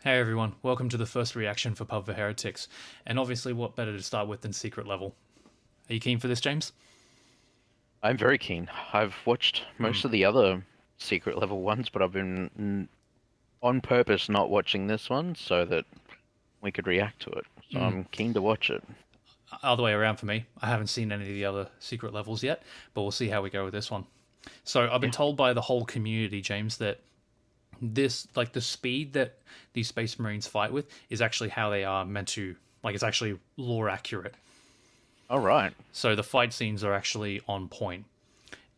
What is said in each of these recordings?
Hey everyone, welcome to the first reaction for Pub for Heretics. And obviously, what better to start with than Secret Level? Are you keen for this, James? I'm very keen. I've watched Hmm. most of the other secret level ones, but I've been on purpose not watching this one so that we could react to it. So Hmm. I'm keen to watch it. Other way around for me. I haven't seen any of the other Secret Levels yet, but we'll see how we go with this one. So, I've been Yeah. told by the whole community, James, that the speed that these Space Marines fight with is actually how they are meant to, it's actually lore accurate. All right. So, the fight scenes are actually on point.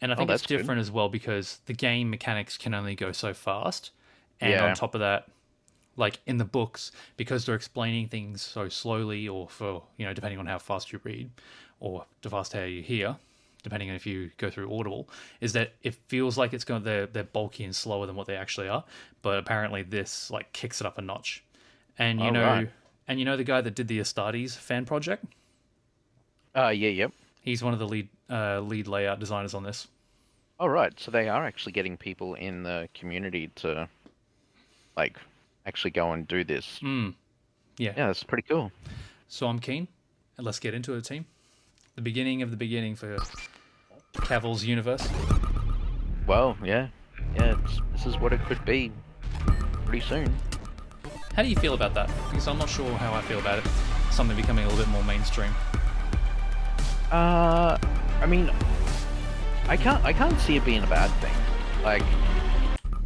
And I Oh, think it's that's good. different as well because the game mechanics can only go so fast. And on Yeah. top of that, like in the books, because they're explaining things so slowly, or for, depending on how fast you read or the fast how you hear, depending on if you go through Audible, is that it feels like it's going they're bulky and slower than what they actually are. But apparently this like kicks it up a notch. And All right. the guy that did the Astartes fan project, Yeah, yep. he's one of the lead layout designers on this. All right. So they are actually getting people in the community to like actually go and do this. Yeah. Yeah, that's pretty cool. So I'm keen. And let's get into it, team. The beginning of the beginning for Cavill's universe. Well, yeah. Yeah, this is what it could be pretty soon. How do you feel about that? Because I'm not sure how I feel about it. Something becoming a little bit more mainstream. Uh, I mean, I can't see it being a bad thing. Like,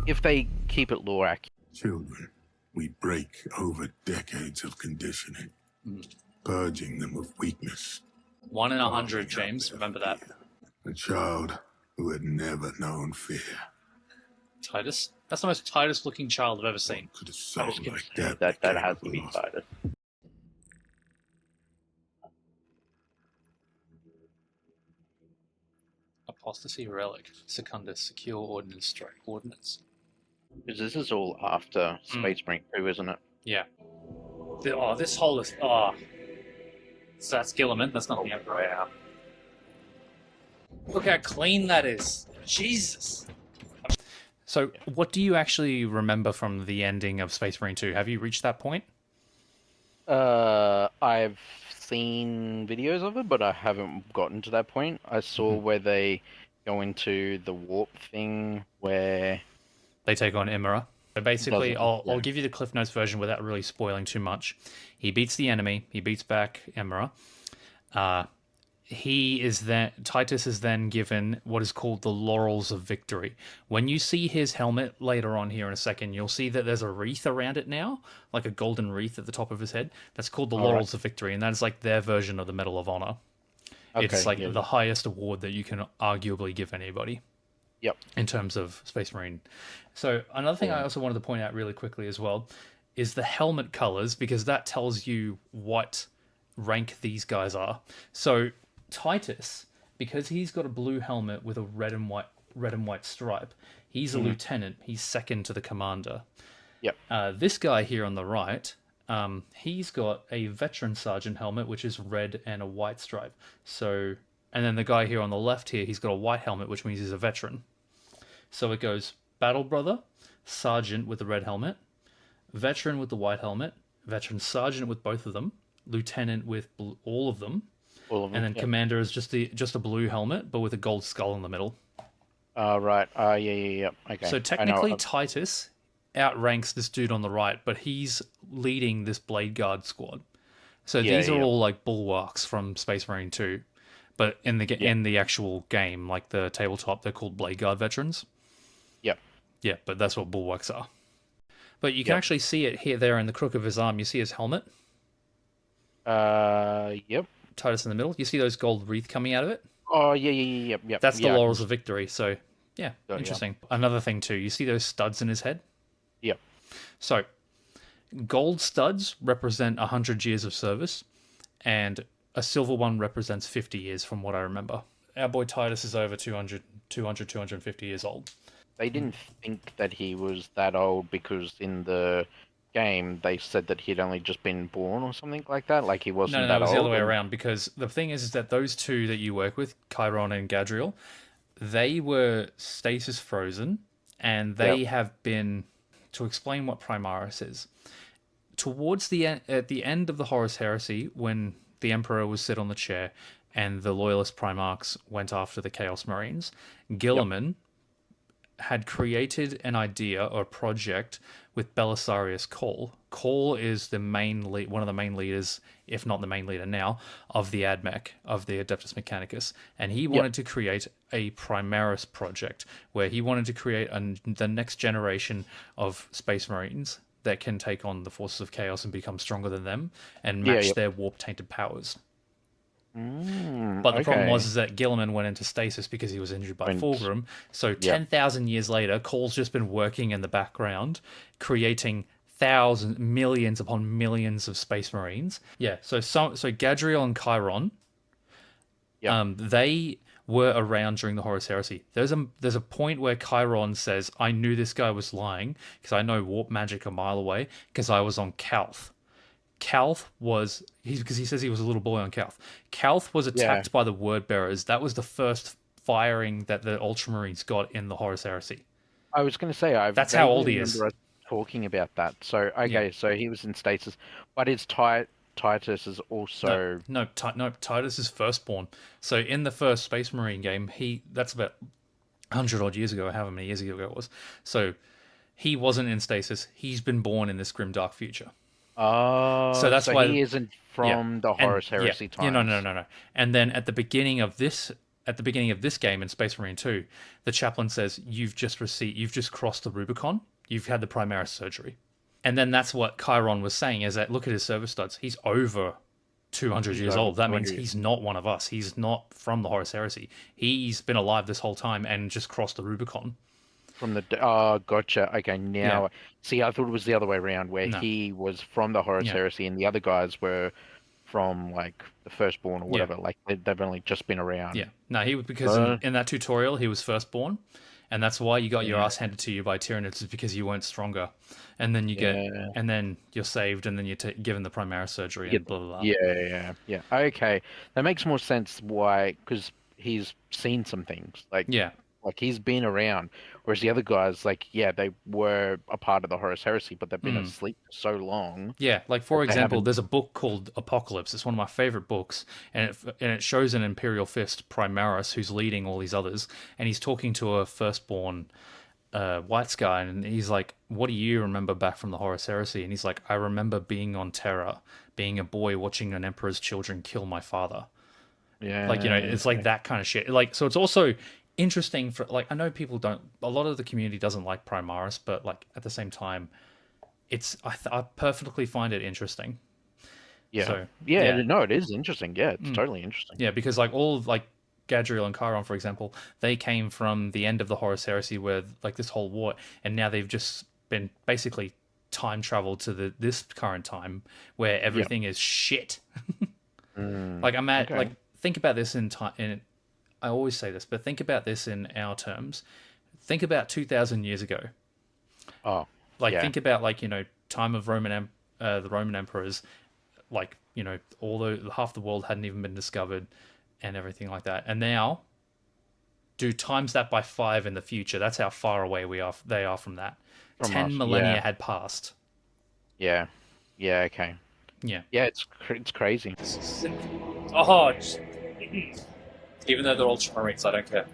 if they keep it lore accurate. Children, we break over decades of conditioning, purging them of weakness. 1 in 100, James. Remember that. A child who had never known fear. Titus. That's the most Titus-looking child I've ever seen. Could a soul Just like that that that be has to be capable of? Titus. Apostasy relic. Secundus. Secure ordnance strike. Ordnance. Because this is all after Space Marine 2, isn't it? Yeah. This hole is. So that's Gilliman. That's not the Emperor. Yeah. Look how clean that is. Jesus. So, what do you actually remember from the ending of Space Marine 2? Have you reached that point? I've seen videos of it, but I haven't gotten to that point. I saw Mhm. where they go into the warp thing where They take on Imra. So it basically, doesn't. I'll Yeah. give you the Cliff Notes version without really spoiling too much. He beats the enemy. He beats back Imra. Uh, Titus is then given what is called the Laurels of Victory. When you see his helmet later on here in a second, you'll see that there's a wreath around it now, like a golden wreath at the top of his head. That's called the All right. Laurels of Victory, and that is like their version of the Medal of Honor. It's Okay. like Yeah. the highest award that you can arguably give anybody Yep. in terms of Space Marine. So another thing I Yeah. also wanted to point out really quickly as well is the helmet colors, because that tells you what rank these guys are. So Titus, because he's got a blue helmet with a red and white stripe, he's a Mhm. lieutenant. He's second to the commander. Yep. This guy here on the right, he's got a veteran sergeant helmet, which is red and a white stripe. So, and then the guy here on the left here, he's got a white helmet, which means he's a veteran. So it goes battle brother, sergeant with the red helmet, veteran with the white helmet, veteran sergeant with both of them, lieutenant with all of them, All of and them. then Yep. commander is just a blue helmet, but with a gold skull in the middle. Right. Yeah. Yeah. Yeah. Okay. So I know. technically, Titus outranks this dude on the right, but he's leading this Blade Guard squad. So Yeah. these are Yeah. all like bulwarks from Space Marine 2, but Yeah. in the actual game, like the tabletop, they're called Blade Guard veterans. Yep. Yeah, but that's what bulwarks are. But you can Yep. actually see it here, there, in the crook of his arm. You see his helmet, Yep. Titus in the middle. You see those gold wreath coming out of it. Oh, yeah. Yeah. Yeah. Yep. Yep. That's the Yeah. laurels of victory. So yeah, Yeah. interesting. Another thing too, you see those studs in his head. Yep. So gold studs represent 100 years of service, and a silver one represents 50 years, from what I remember. Our boy Titus is over 250 years old. They didn't think that he was that old because in the game they said that he'd only just been born or something like that. Like he No, wasn't no, no, it that was the other old. way around, because the thing is that those two that you work with, Chiron and Gadriel, they were stasis frozen, and Yep. they have been to explain what Primaris is. Towards at the end of the Horus Heresy, when the Emperor was sit on the chair and the loyalist Primarchs went after the Chaos Marines, Guilliman had created an idea or project with Belisarius Cawl. Cawl is the one of the main leaders, if not the main leader now, of the AdMech, of the Adeptus Mechanicus. And he wanted to create a Primaris project where he wanted to create the next generation of Space Marines that can take on the forces of chaos and become stronger than them and match their warp-tainted powers. But the problem was that Guilliman went into stasis because he was injured by Fulgrim. So 10,000 years later, Call's just been working in the background, creating millions upon millions of Space Marines. Yeah, so Gadriel and Chiron, they were around during the Horus Heresy. There's a point where Chiron says, I knew this guy was lying because I know warp magic a mile away because I was on Calth. Calth was because he says he was a little boy on Calth. Calth was attacked by the Word Bearers. That was the first firing that the Ultramarines got in the Horus Heresy. I was going to say, that's how old he is. Talking about that. So so he was in stasis, but his Titus is also no. Titus is firstborn. So in the first Space Marine game, that's about 100 odd years ago, however many years ago it was. So he wasn't in stasis. He's been born in this grim dark future. Oh, so that's why he isn't from the Horus Heresy times. No. And then at the beginning of this game in Space Marine 2, the chaplain says you've just crossed the Rubicon. You've had the Primaris surgery. And then that's what Chiron was saying, is that look at his service studs. He's over 200 years old. That means he's not one of us. He's not from the Horus Heresy. He's been alive this whole time and just crossed the Rubicon. From the gotcha. Okay, now see, I thought it was the other way around, where he was from the Horus Heresy and the other guys were from like the firstborn or whatever. Like they've only just been around. Yeah, no, he was because in that tutorial he was firstborn, and that's why you got your ass handed to you by Tyranids, is because you weren't stronger, and then you and then you're saved, and then you're given the Primaris surgery and blah blah blah. Yeah. Okay, that makes more sense. Why? Because he's seen some things. Like he's been around, whereas the other guys, they were a part of the Horus Heresy, but they've been asleep for so long. Yeah, like for example, there's a book called Apocalypse. It's one of my favorite books, and it shows an Imperial Fist, Primaris, who's leading all these others, and he's talking to a firstborn white guy, and he's like, "What do you remember back from the Horus Heresy?" And he's like, "I remember being on Terra, being a boy watching an Emperor's children kill my father." Yeah, it's like that kind of shit. Like, so it's also interesting for, like, I know people don't, a lot of the community doesn't like Primaris, but like at the same time, I perfectly find it interesting. No, it is interesting. Yeah, it's totally interesting. Yeah, because like all of like Gadriel and Chiron, for example, they came from the end of the Horus Heresy, where like this whole war, and now they've just been basically time traveled to this current time where everything is shit. Like I'm at like, think about this in time. I always say this, but think about this in our terms. Think about 2,000 years ago. Think about time of the Roman emperors, although half the world hadn't even been discovered and everything like that. And now, do times that by 5 in the future. That's how far away they are from that. 10 millennia had passed. Yeah. Yeah. Okay. Yeah. Yeah. It's crazy. Even though they're Ultramarines, I don't care.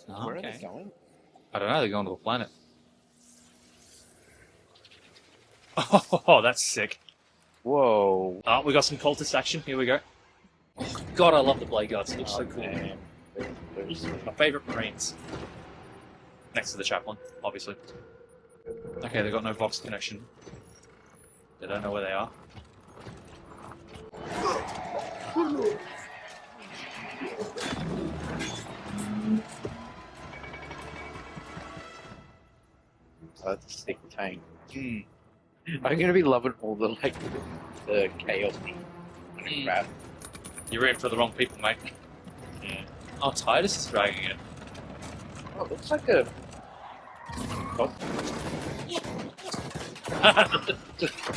Where are they going? I don't know. They're going to a planet. Oh, that's sick. Whoa. Oh, we got some cultist action. Here we go. God, I love the Blade Guards. It looks so cool. Man. My favourite Marines. Next to the chaplain, obviously. Okay, they've got no Vox connection. They don't know where they are. That's a sick tank. I'm gonna be loving all the chaos crap. You're in for the wrong people, mate. Yeah. Oh, Titus is dragging it. Oh, it looks like a.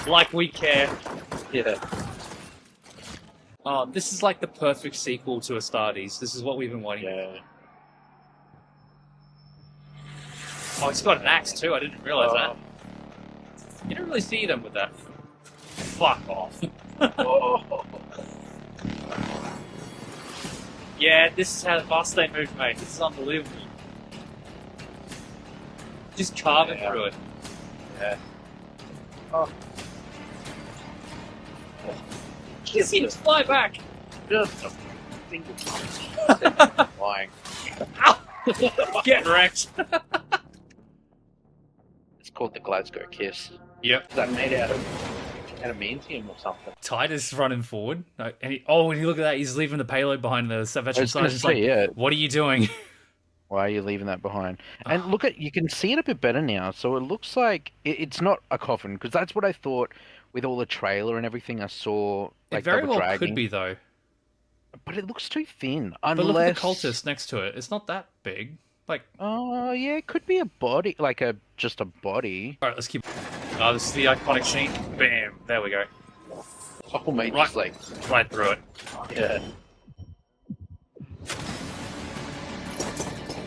Like we care. Yeah. Oh, this is like the perfect sequel to Astartes. This is what we've been waiting for. Oh, it's got an axe too. I didn't realise that. don't really see them with that. Fuck off. Oh. Yeah, this is how fast they move, mate. This is unbelievable. Just carving through it. Yeah. Oh. Just see him fly back. Just a single punch. Flying. Get wrecked. It's called the Glasgow Kiss. Yep. Is that made out of adamantium or something? Titus running forward. And when you look at that, he's leaving the payload behind the veteran side. It's like, yeah. what are you doing? Why are you leaving that behind? And look at, you can see it a bit better now. So it looks like it's not a coffin, because that's what I thought with all the trailer and everything I saw. Like, It very they were well dragging. could be, though. But it looks too thin. But look at the cultist next to it. It's not that big. Like, oh, yeah, it could be a body, like just a body. Alright, let's keep... Oh, this is the iconic scene. Bam. There we go. Oh, mate, just like... Right through it. Yeah.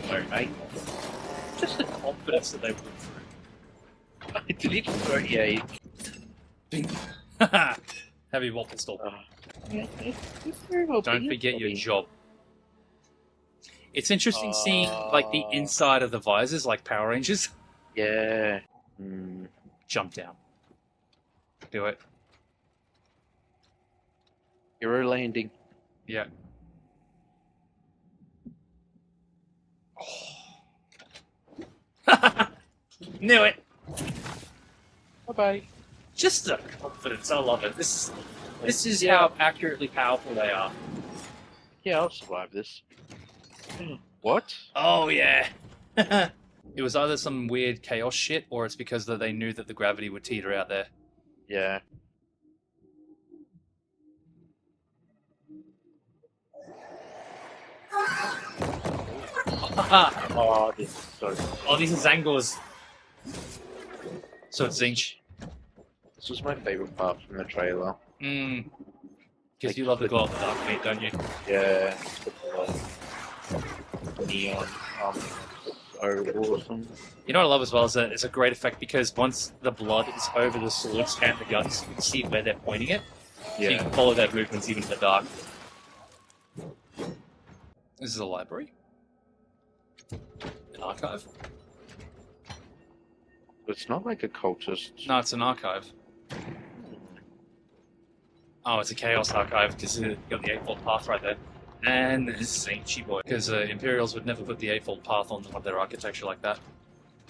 Sorry, mate. Just the confidence that they put through. Did he just throw... Yeah, he... Heavy wall pistol. Yeah, very well. Don't forget your job. It's interesting seeing, like, the inside of the visors, like Power Rangers. Yeah. Jump down. Do it. Hero landing. Yeah. Oh. Knew it! Bye-bye. Just the confidence, I love it. This is how accurately powerful they are. Yeah, I'll survive this. What? Oh, yeah. It was either some weird chaos shit, or it's because they knew that the gravity would teeter out there. Yeah. Oh, this is so... Oh, these are Zangors. So it's Zinch. This was my favorite part from the trailer. Because you love the glow of the dark meat, don't you? Yeah. Neon. So awesome. You know what I love as well is that it's a great effect because once the blood is over the swords and the guns, you can see where they're pointing it. So you can follow their movements even in the dark. This is a library. An archive. It's not like a cultist. No, it's an archive. Oh, it's a Chaos archive because you got the Eightfold Path right there. And this is Ancient Boy, because Imperials would never put the Eightfold Path on their architecture like that.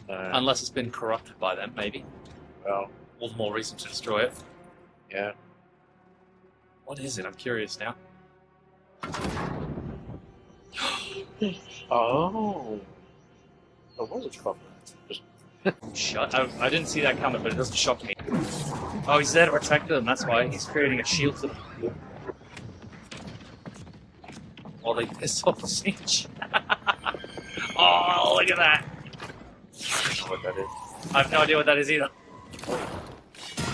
Unless it's been corrupted by them, maybe. Well, all the more reason to destroy it. Yeah. What is it? I'm curious now. Oh. What was it from? Shut. I didn't see that coming, but it doesn't shock me. Oh, he's there to protect them, that's why. He's creating a shield for them. Oh, they piss off the siege. Oh, look at that! I don't know what that is. I have no idea what that is either.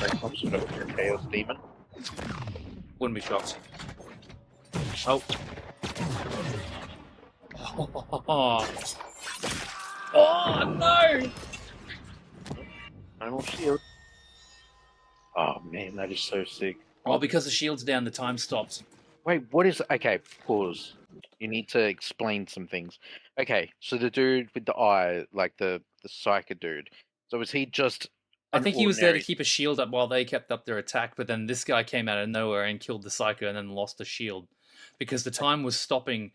Like some sort of chaos demon. Wouldn't be shocked. Oh. Oh, no! No more shield. Oh man, that is so sick. Well, because the shield's down, the time stops. Wait, what is... Okay, pause. You need to explain some things. Okay, so the dude with the eye, like the psycho dude. So was he just... I think he was there to keep a shield up while they kept up their attack, but then this guy came out of nowhere and killed the psycho and then lost the shield. Because the time was stopping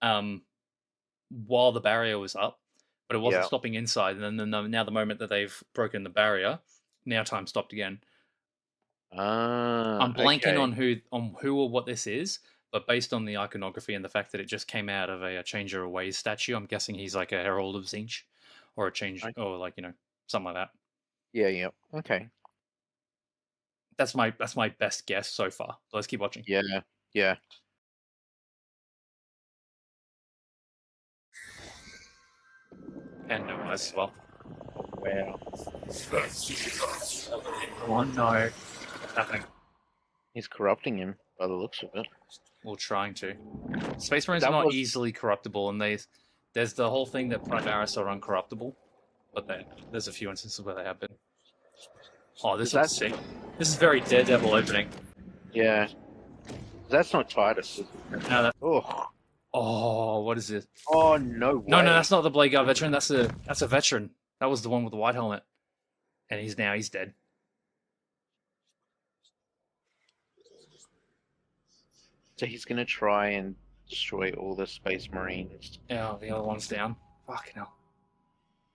while the barrier was up, but it wasn't stopping inside. And then now the moment that they've broken the barrier, now time stopped again. I'm blanking on who or what this is, but based on the iconography and the fact that it just came out of a Changer of Ways statue, I'm guessing he's like a Herald of Zinch, or a change, or like something like that. Yeah. Okay. That's my best guess so far. So let's keep watching. Yeah. And no eyes as well. Wow. Oh no. What's happening? He's corrupting him by the looks of it. Well, trying to. Space Marines are not easily corruptible, and there's the whole thing that Primaris are uncorruptible, but there's a few instances where they have been. Oh, this looks sick. This is very Daredevil opening. Yeah. That's not Titus. No, that... Oh. Oh, what is this? Oh, no way. No, that's not the Blade Guard veteran. That's a veteran. That was the one with the white helmet. And he's dead. So he's going to try and destroy all the Space Marines. Yeah, the other one's down. Fucking hell.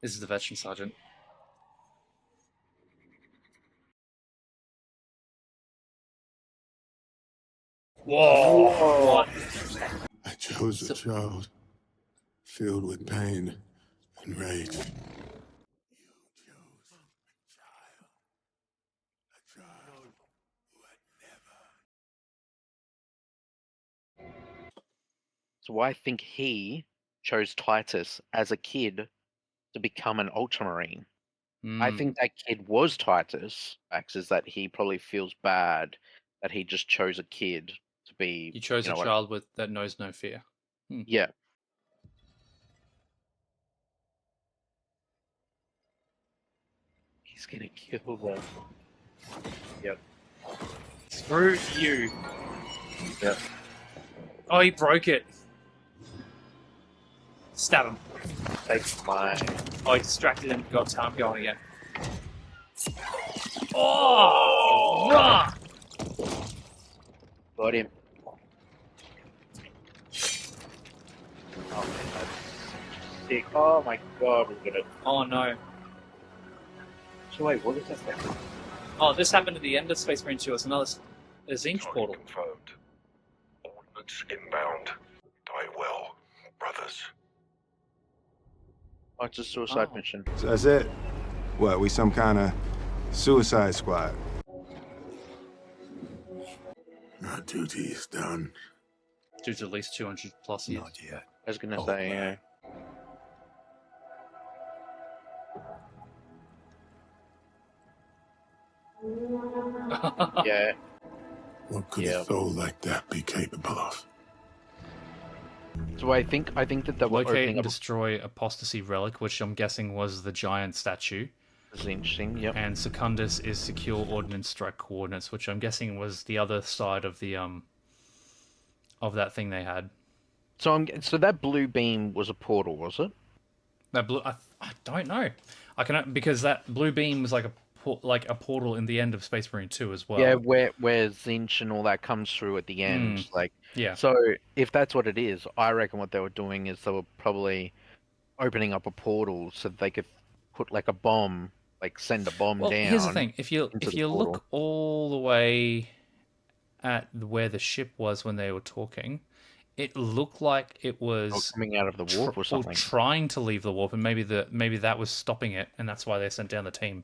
This is the veteran sergeant. Whoa! I chose a child filled with pain and rage. You chose a child who had never. So I think he chose Titus as a kid to become an Ultramarine. I think that kid was Titus. Max, is that he probably feels bad that he just chose a kid to be. You chose a child that knows no fear. Yeah. He's gonna kill them. Yep. Screw you. Yep. Oh, he broke it. Stab him. Take mine. Oh, he distracted him. Got time going again. Oh! Rah! Got him. Oh man, that's sick. Oh my god, we're gonna. Oh no. So wait, what is that thing? Oh, this happened at the end of Space Marine 2. It's another Zinch portal. Confirmed. Ordnance inbound. Die well, brothers. Oh, it's a suicide mission. So that's it? What, we some kind of suicide squad? Our duty is done. Dude's at least 200 plus years. Not yet. I was gonna say, yeah. Yeah. What could a soul like that be capable of? So I think that they were Locate opening and up. destroy Apostasy Relic, which I'm guessing was the giant statue. This is interesting. Yep. And Secundus is secure ordnance strike coordinates, which I'm guessing was the other side of the of that thing they had. So that blue beam was a portal, was it? That blue, I don't know. I can because that blue beam was like a portal in the end of Space Marine 2 as well. Yeah, where Zinch and all that comes through at the end. Like, yeah. So if that's what it is, I reckon what they were doing is they were probably opening up a portal so that they could put like a bomb, like send a bomb down. Here's the thing: if you look all the way at where the ship was when they were talking, it looked like it was coming out of the warp or something, or trying to leave the warp, and maybe that was stopping it, and that's why they sent down the team.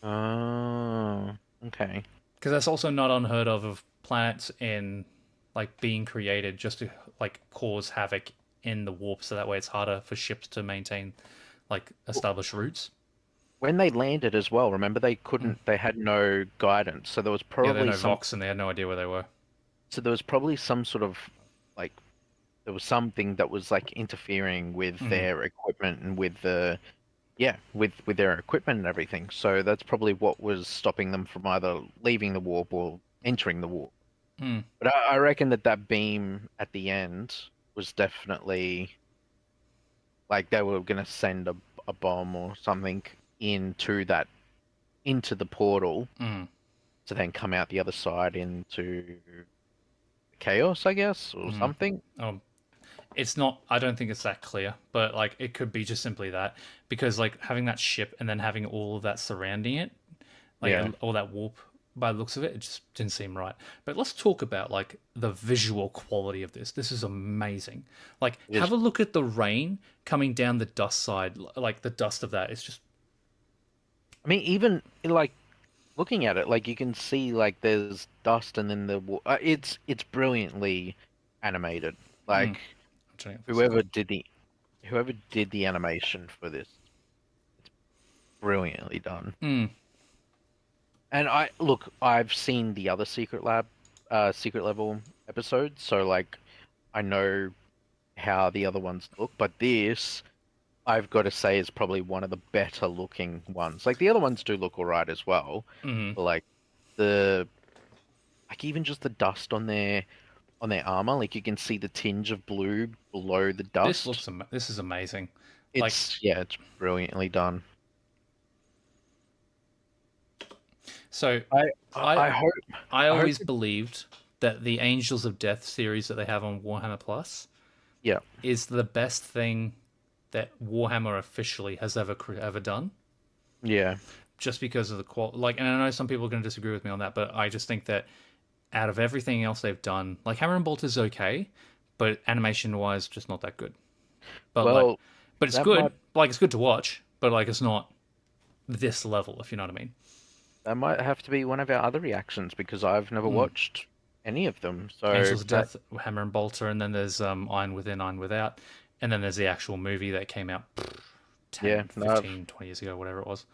Oh, okay. Because that's also not unheard of planets in like being created just to like cause havoc in the warp, so that way it's harder for ships to maintain like established routes. When they landed as well, remember they couldn't. They had no guidance, so there was probably they had no Vox, and they had no idea where they were. So there was probably some sort of like there was something that was like interfering with their equipment and with the. Yeah, with their equipment and everything. So that's probably what was stopping them from either leaving the warp or entering the warp. But I reckon that beam at the end was definitely like they were going to send a bomb or something into the portal to then come out the other side into chaos, I guess, or something. It's not. I don't think it's that clear, but like it could be just simply that, because like having that ship and then having all of that surrounding it, like all that warp, by the looks of it, it just didn't seem right. But let's talk about like the visual quality of this. This is amazing. Like have a look at the rain coming down the dust side, like the dust of that. It's just. I mean, even like looking at it, like you can see like there's dust and then it's brilliantly animated. Like. Whoever did the animation for this, it's brilliantly done. And I've seen the other secret level episodes, so like I know how the other ones look, but this I've got to say is probably one of the better looking ones. Like the other ones do look alright as well. Mm-hmm. But like the like even just the dust on their armor, like you can see the tinge of blue below the dust. This is amazing. Like, It's brilliantly done. so I I I hope I I hope always believed that the Angels of Death series that they have on Warhammer Plus yeah. is the best thing that Warhammer officially has ever done. Yeah. Just because of the quality, like, and I know some people are going to disagree with me on that, but I just think that out of everything else they've done, like Hammer and Bolt is okay, but animation wise, just not that good. But like, Well, but it's that good. might Like, it's good to watch, but like, it's not this level, if you know what I mean. that might have to be one of our other reactions because I've never Mm. watched any of them. So Angels of that Death, Hammer and Bolter, and then there's Iron Within, Iron Without, and then there's the actual movie that came out yeah, 10, no, 15, 20 years ago, whatever it was.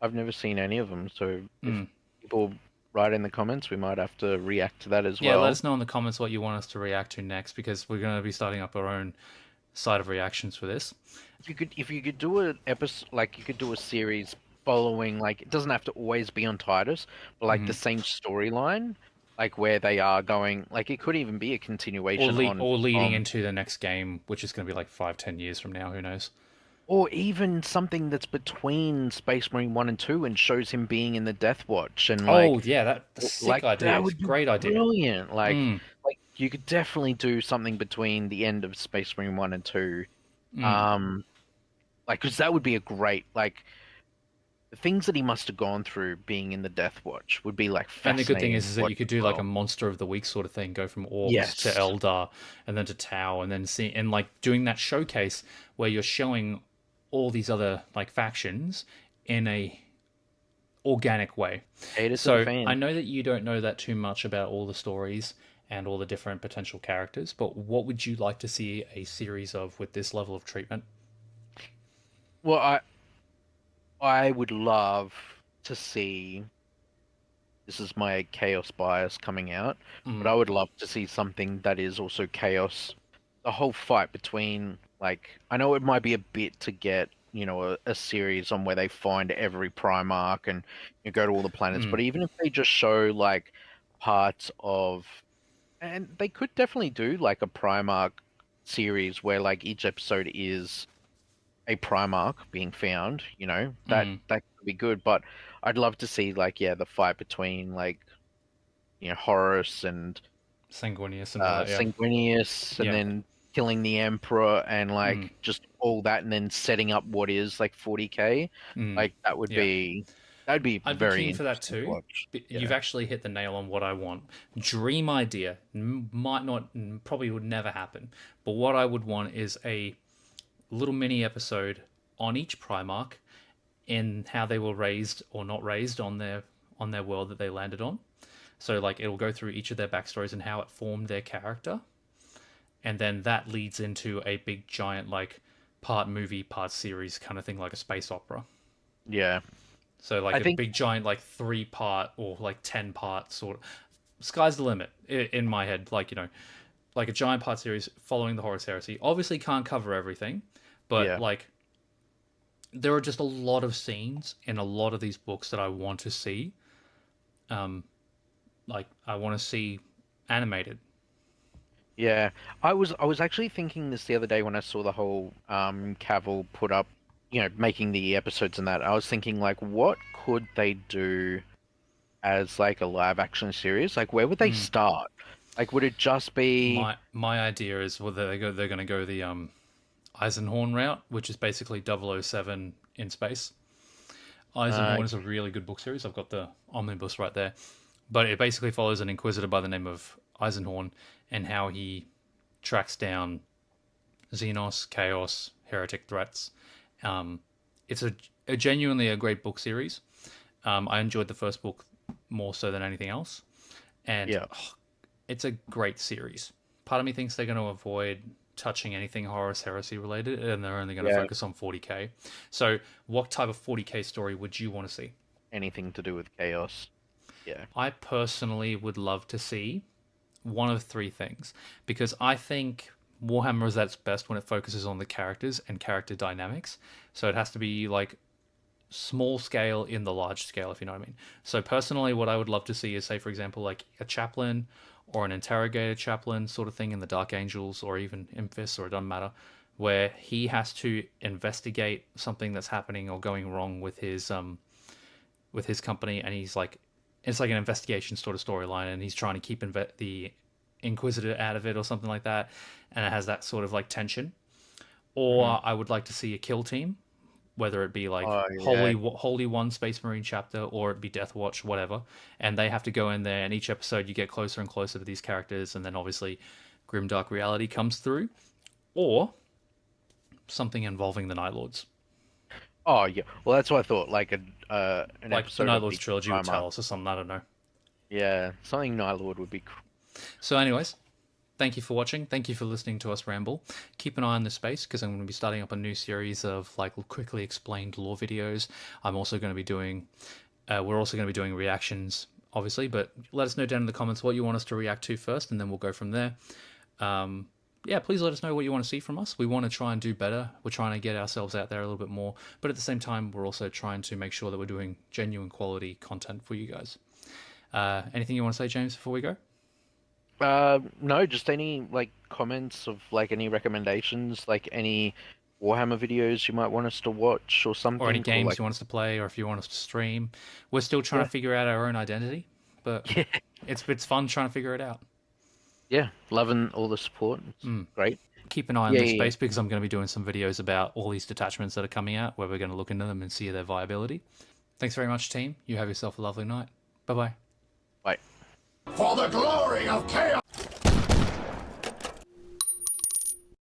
I've never seen any of them. So if Mm. people write in the comments, we might have to react to that as Yeah, let well. us know in the comments what you want us to react to next, because we're going to be starting up our own side of reactions for this. If you could do an episode like you could do a series following like it doesn't have to always be on Titus, but like the same storyline, like where they are going, like it could even be a continuation Or leading into the next game, which is going to be like 5-10 years from now. Who knows? or even something that's between Space Marine 1 and 2 and shows him being in the Death Watch and Oh yeah, that's a sick like idea. that would be Great idea. brilliant. Mm, Like you could definitely do something between the end of Space Marine 1 and 2. mm. Um like cuz that would be a great like the things that he must have gone through being in the Death Watch would be like And the good thing fascinating. is that you could do like a monster of the week sort of thing, go from orcs to Yes. Eldar, and then to Tau, and then see, and like doing that showcase where you're showing all these other like factions in a organic way. Cater to the So I fans. know that you don't know that too much about all the stories and all the different potential characters, but what would you like to see a series of with this level of treatment? Well, I would love to see this is my chaos bias coming out, but I would love to see something that is also chaos. The whole fight between like I know it might be a bit to get, you know, a series on where they find every Primarch and you go to all the planets, but even if they just show like parts of and they could definitely do like a Primarch series where like each episode is a Primarch being found, you know, that could be good. But I'd love to see like the fight between like you know Horus and Sanguinius and all that, yeah. Sanguinius, and Yeah. then killing the Emperor and like Mm. just all that, and then setting up what is like 40k. Like that would Yeah. be that'd be I'd be very keen for that interesting to too. watch. You've actually hit the nail on what I want. Dream idea might not, probably would never happen. But what I would want is a little mini episode on each Primarch and how they were raised or not raised on their world that they landed on. So like it'll go through each of their backstories and how it formed their character, and then that leads into a big giant like part movie, part series kind of thing, like a space opera. Yeah. So like big giant like 3-part or like 10-part sort of. Sky's the limit in my head. Like, you know, like a giant part series following the Horus Heresy. Obviously can't cover everything, but like there are just a lot of scenes in a lot of these books that I want to see. Like I want to see animated. Yeah, I was actually thinking this the other day when I saw the whole Cavill put up, you know, making the episodes and that. I was thinking like, what could they do as like a live action series? Like, where would they start? Like, would it just be My idea is whether they're going to go the Eisenhorn route, which is basically 007 in space. Eisenhorn is a really good book series. I've got the omnibus right there. But it basically follows an inquisitor by the name of Eisenhorn and how he tracks down Xenos, Chaos, heretic threats. It's a genuinely a great book series. I enjoyed the first book more so than anything else. And it's a great series. Part of me thinks they're going to avoid touching anything Horus Heresy related, and they're only going to focus on 40k. So what type of 40k story would you want to see? Anything to do with chaos. Yeah. I personally would love to see one of 3 things, because I think Warhammer is at its best when it focuses on the characters and character dynamics. So it has to be like small scale in the large scale, if you know what I mean. So personally, what I would love to see is, say, for example, like a chaplain or an interrogator chaplain sort of thing in the Dark Angels, or even Imphis, or it doesn't matter, where he has to investigate something that's happening or going wrong with his company, and he's like, it's like an investigation sort of storyline, and he's trying to keep the Inquisitor out of it or something like that, and it has that sort of like tension. Or I would like to see a kill team, whether it be like Holy One Space Marine chapter, or it be Death Watch, whatever, and they have to go in there, and each episode you get closer and closer to these characters, and then obviously grimdark reality comes through. Or something involving the Night Lords. Oh yeah, well that's what I thought. Like an like episode the Night of Lords the trilogy would Primaris. tell us, or something. I don't know. Yeah, something Night Lord would be. So, anyways, thank you for watching. Thank you for listening to us ramble. Keep an eye on this space, because I'm going to be starting up a new series of like quickly explained lore videos. I'm also going to be doing. We're also going to be doing reactions, obviously, but let us know down in the comments what you want us to react to first, and then we'll go from there. Yeah, please let us know what you want to see from us. We want to try and do better. We're trying to get ourselves out there a little bit more, but at the same time, we're also trying to make sure that we're doing genuine quality content for you guys. Anything you want to say, James, before we go? No, just any like comments of like any recommendations, like any Warhammer videos you might want us to watch or something, Or any games like... you want us to play, or if you want us to stream. We're still trying to figure out our own identity, but it's fun trying to figure it out. Yeah, loving all the support. It's great. Keep an eye on this space, because I'm going to be doing some videos about all these detachments that are coming out, where we're going to look into them and see their viability. Thanks very much, team. You have yourself a lovely night. Bye-bye. Bye. For the glory of chaos!